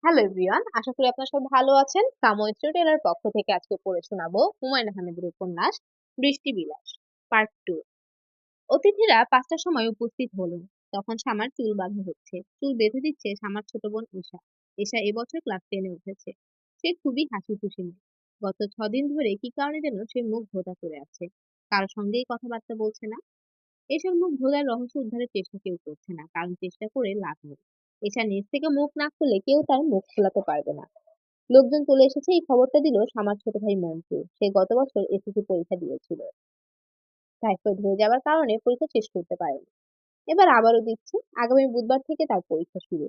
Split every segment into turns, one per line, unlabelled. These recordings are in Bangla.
হ্যালো এভরিওয়ান, আশা করি আপনারা সব ভালো আছেন। কামো স্টোরিটেলার পক্ষ থেকে আজকে পড়ে শোনাবো হুমায়ুন আহমেদের উপন্যাস বৃষ্টি বিলাস পার্ট 2। অতিথিরা ৫টার সময় উপস্থিত হলো। তখন শামার চুল বাঁধা হচ্ছে, চুল বেঁধে দিচ্ছে শামার ছোট বোন ঈশা। ঈশা এবছর ক্লাস 10-এ উঠেছে। সে খুবই হাসি খুশি মেয়ে। গত 6 দিন ধরে কি কারণে যেন সে মুখ ভোঁতা করে আছে, কারোর সঙ্গেই কথাবার্তা বলছে না। এসব মুখ ভোলার রহস্য উদ্ধারের চেষ্টা কেউ করছে না, কারণ চেষ্টা করে লাভ নেই। এছাড়া নিজ থেকে মুখ না খুললে কেউ তার মুখ খোলাতে পারবে না। লোকজন চলে এসেছে এই খবরটা দিল শামার ছোট ভাই মন্টু। সে গত বছর এসএসসি পরীক্ষা দিয়েছিল, টাইফয়েড হয়ে যাওয়ার কারণে পরীক্ষা শেষ করতে পারেনি। এবার আবারও দিচ্ছে। আগামী বুধবার থেকে তার পরীক্ষা শুরু।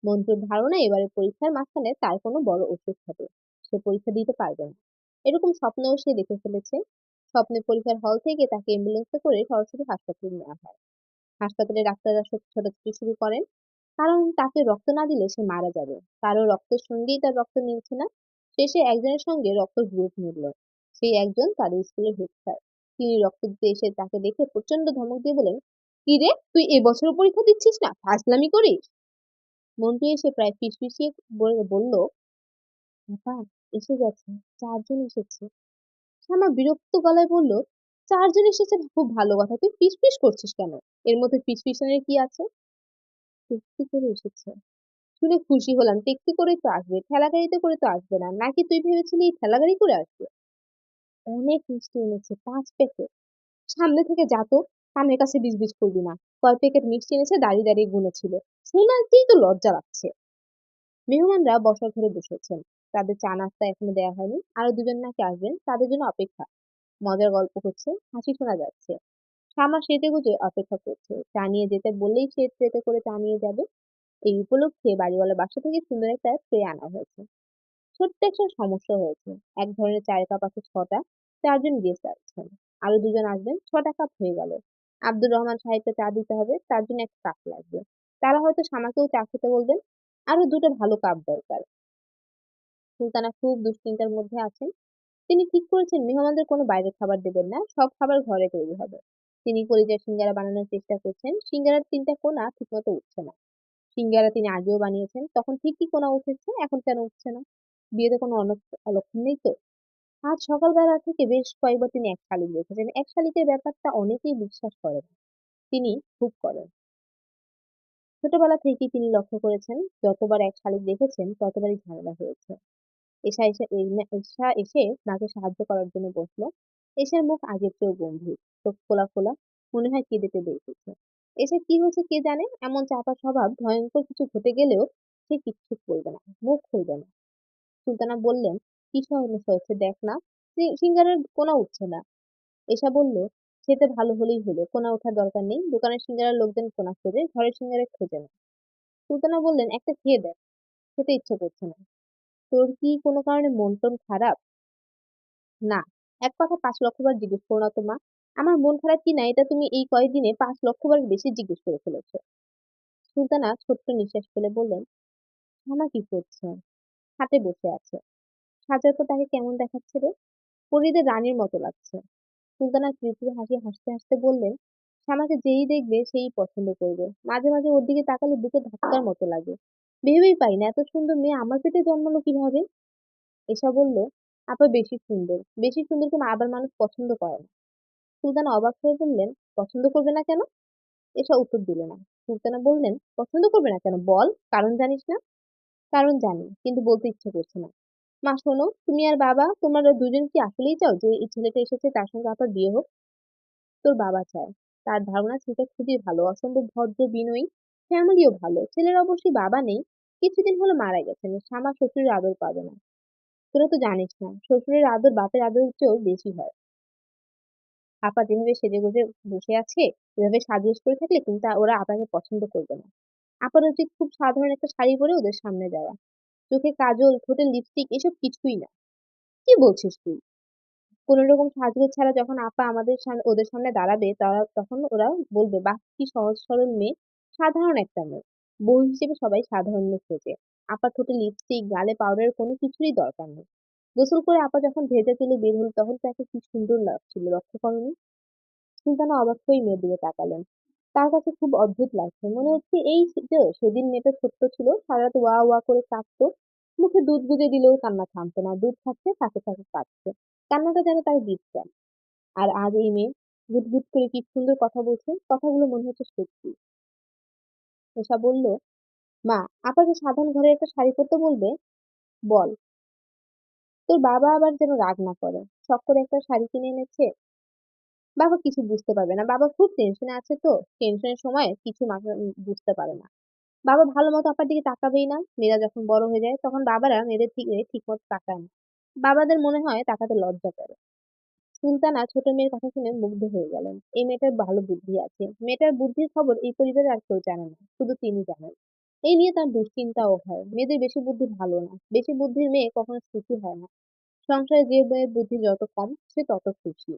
মন্টুর ধারণা এবারে পরীক্ষার মাঝখানে তার কোনো বড় অসুখ হবে, সে পরীক্ষা দিতে পারবে না। এরকম স্বপ্নেও সে দেখে ফেলেছে। স্বপ্নে পরীক্ষার হল থেকে তাকে অ্যাম্বুলেন্সে করে সরাসরি হাসপাতালে নেওয়া হয়। হাসপাতালে ডাক্তাররা ছোটাছুটি শুরু করেন, কারণ তাকে রক্ত না দিলে সে মারা যাবে। কারো রক্তের সঙ্গেই তার রক্ত মিলছে না। শেষে একজনের সঙ্গে রক্ত গ্রুপ মিলল। সেই একজন তাদের স্কুলের হেড স্যার। তিনি রক্ত দিতে এসে তাকে দেখে প্রচন্ড ধমক দিয়ে বলেন, কি রে, তুই এবছরও পরীক্ষা দিচ্ছিস না, ফাজলামি করিস? মন্টু এসে প্রায় ফিসফিসিয়ে বলল, আপা, এসে গেছে, 4 জন এসেছে। শ্যামা বিরক্ত গলায় বলল, 4 জন এসেছে খুব ভালো কথা, তুই ফিসফিস করছিস কেন? এর মধ্যে ফিসফিসানের কি আছে? চুক্তি করে এসেছে। শুনে খুশি হলাম। ট্যাক্সি করেই তো আসবে, ঠেলাগাড়িতে করে তো আসবে না। নাকি তুই ভেবেছিলি ঠেলাগাড়ি করে আসবে? অনেক মিষ্টি এনেছে, 5 প্যাকেট। সামনে থেকে যা তো, কানের কাছে বিজবিজ করবি না। কয় প্যাকেট মিষ্টি এনেছে দাঁড়িয়ে দাঁড়িয়ে গুনেছিল। শোনাতেই তো লজ্জা লাগছে। মেহমানরা বসার ঘরে বসেছেন। তাদের চা নাস্তা এখনো দেয়া হয়নি, আরো 2 জন নাকি আসবেন, তাদের জন্য অপেক্ষা। মজার গল্প হচ্ছে, হাসি শোনা যাচ্ছে। শ্যামা সেজেগুজে অপেক্ষা করছে, চা নিয়ে যেতে বললেই সে ট্রেতে করে চা নিয়ে যাবে। এই উপলক্ষে বাড়িওয়ালার বাসা থেকে সুন্দর একটা ট্রে আনা হয়েছে। ছোট্ট একটা সমস্যা হয়েছে। এক ধরনের চায়ের কাপ আছে 6টা। 4 জন গেস্ট আসছেন, আরো 2 জন আসবেন, 6টা কাপ হয়ে গেল। আব্দুর রহমান সাহেবকে চা দিতে হবে, তার জন্য একটা কাপ লাগবে। তারা হয়তো শামাকেও চা খেতে বলবেন। আরো 2টা ভালো কাপ দরকার। সুলতানা খুব দুশ্চিন্তার মধ্যে আছেন। তিনি ঠিক করেছেন মেহমানদের কোনো বাইরের খাবার দেবেন না, সব খাবার ঘরে তৈরি হবে। তিনি কলিজার সিঙ্গারা বানানোর চেষ্টা করছেন। সিঙ্গারার 3টা কোণা ঠিকমতো উঠছে না। সিঙ্গারা তিনি আগেও বানিয়েছেন, তখন ঠিকই কোণা উঠেছে, এখন কেন উঠছে না? বিয়েতে কোনো অলক্ষণ নেই তো? আজ সকালবেলা থেকে বেশ কয়েকবার তিনি এক শালিক দেখেছেন। এক শালিকের ব্যাপারটা অনেকেই বিশ্বাস করেন, তিনি খুব করেন। ছোটবেলা থেকেই তিনি লক্ষ্য করেছেন, যতবার এক শালিক দেখেছেন ততবারই ঝামেলা হয়েছে। এশা এসে মাকে সাহায্য করার জন্য বসলো। এশার মুখ আগের চেয়েও গম্ভীর, চোখ খোলা খোলা, মনে হয় কেঁদে কেঁদে এসেছে। এসে কি হয়েছে কে জানে, এমন চাপা স্বভাব, ভয়ঙ্কর কিছু ঘটে গেলেও সে কিচ্ছু বলবে না, মুখ খুলবে না। সুলতানা বললেন, কি সমস্যা হচ্ছে দেখ না, সিঙ্গারের কোনা উঠছে না। এসা বলল, খেতে ভালো হলেই হলো, কোনা ওঠার দরকার নেই। দোকানের সিঙ্গারার লোকজন কোনা খোঁজে, ঘরের সিঙ্গারে খোঁজে না। সুলতানা বললেন, একটা খেয়ে দেখ। খেতে ইচ্ছে করছে না। তোর কি কোনো কারণে মন টন খারাপ? না। এক কথা 5 লক্ষ বার জিজ্ঞেস করো না তো মা। আমার মন খারাপ কি না এটা তুমি এই কয়দিনে 5 লক্ষ বার বেশি জিজ্ঞেস করে ফেলেছো। সুলতানা ছোট্ট নিঃশ্বাস ফেলে বললেন, মামা কি করছে? খাটে বসে আছে। সাজার পর তাকে কেমন দেখাচ্ছে রে? পরীদের রানীর মতো লাগছে। সুলতানা তৃপ্তির হাসি হাসতে হাসতে বললেন, শ্যামাকে যেই দেখবে সেই পছন্দ করবে। মাঝে মাঝে ওর দিকে তাকালে বুকে ধাক্কার মতো লাগে। ভেবেই পাই না এত সুন্দর মেয়ে আমার পেটে জন্মালো কিভাবে। এসা বলল, আপা বেশি সুন্দর। বেশি সুন্দরকে আবার মানুষ পছন্দ করে না। সুলতানা অবাক হয়ে বললেন, পছন্দ করবে না কেন? এসা উত্তর দিল না। সুলতানা বললেন, পছন্দ করবে না কেন বল, কারণ জানিস না? কারণ জানি, কিন্তু বলতে ইচ্ছে করছে না। মা শোনো, তুমি আর বাবা তোমরা 2জন কি আসলেই চাও যে এই ছেলেটা এসেছে তার সঙ্গে আপনার বিয়ে হোক? তোর বাবা চায়। তার ধারণা ছেলেটা খুবই ভালো, অসম্ভব ভদ্র বিনয়ী। ফ্যামিলিও ভালো। ছেলের অবশ্যই বাবা নেই, কিছুদিন হলো মারা গেছেন। শ্যামা শ্বশুরের আদর পাবে না। তোরা তো জানিস না, শ্বশুরের আদর বাপের আদরের চেয়েও বেশি হয়। আপা যেভাবে সেজেগুজে বসে আছে, এভাবে সাজগোজ করে থাকলে কিন্তু ওরা আপাকে পছন্দ করবে না। আপার উচিত খুব সাধারণ একটা শাড়ি পরে ওদের সামনে যাওয়া। চোখে কাজল, ঠোঁটে লিপস্টিক এসব কিছুই না। কি বলছিস তুই? কোন রকম সাজগোজ ছাড়া যখন আপা আমাদের সামনে ওদের সামনে দাঁড়াবে, তখন ওরা বলবে, বাহ কি সহজ সরল মেয়ে, সাধারণ একটা মেয়ে। বউ হিসেবে সবাই সাধারণ মেয়ে খোঁজে। আপা ঠোঁটে লিপস্টিক, গালে পাউডারের কোনো কিছুরই দরকার নেই। গোসল করে আপা যখন ভেজা চুলে বের হলো তখন তাকে কি সুন্দর লাগছিল, লক্ষ্য করনি? সুলতানা অবাক হয়ে মেয়ের দিকে তাকালেন। তার কাছে খুব অদ্ভুত লাগছে। মনে হচ্ছে এই যে সেদিন মেয়েটা ছোট্ট ছিল, সারারাত ওয়া ওয়া করে কাঁদতো। মুখে দুধ গুজে দিলেও কান্না থামতো না। দুধ খাচ্ছে, ফাঁকে ফাঁকে কাঁদছে। কান্নাটা যেন তার বিশ্রাম। আর আজ এই মেয়ে গুট করে কি সুন্দর কথা বলছে। কথাগুলো মনে হচ্ছে সত্যি। এসা বলল, মা, আপাকে সাধারণ ঘরে একটা শাড়ি পরতে বলবে? বল। তোর বাবা আবার যেন রাগ না করে। শখ করে একটা শাড়ি কিনে এনেছে। বাবা কিছু বুঝতে পারবে না। বাবা খুব টেনশনে আছে তো। টেনশনের সময় কিছু বুঝতে পারে না। বাবা ভালো মতো আপার দিকে তাকাবেই না। মেয়েরা যখন বড় হয়ে যায় তখন বাবারা মেয়েদের দিকে ঠিকমতো তাকায় না। বাবাদের মনে হয় তাকাতে লজ্জা করে। সুলতানা ছোট মেয়ের কথা শুনে মুগ্ধ হয়ে গেলেন। এই মেয়েটার ভালো বুদ্ধি আছে। মেয়েটার বুদ্ধির খবর এই পরিবারে আর কেউ জানে না। শুধু তিনি জানেন। এই নিয়ে তার দুশ্চিন্তাও হয়। মেয়েদের বেশি বুদ্ধি ভালো না। বেশি বুদ্ধির মেয়ে কখনো সুখী হয় না। সংসারে যে মেয়ের বুদ্ধি যত কম সে তত খুশি।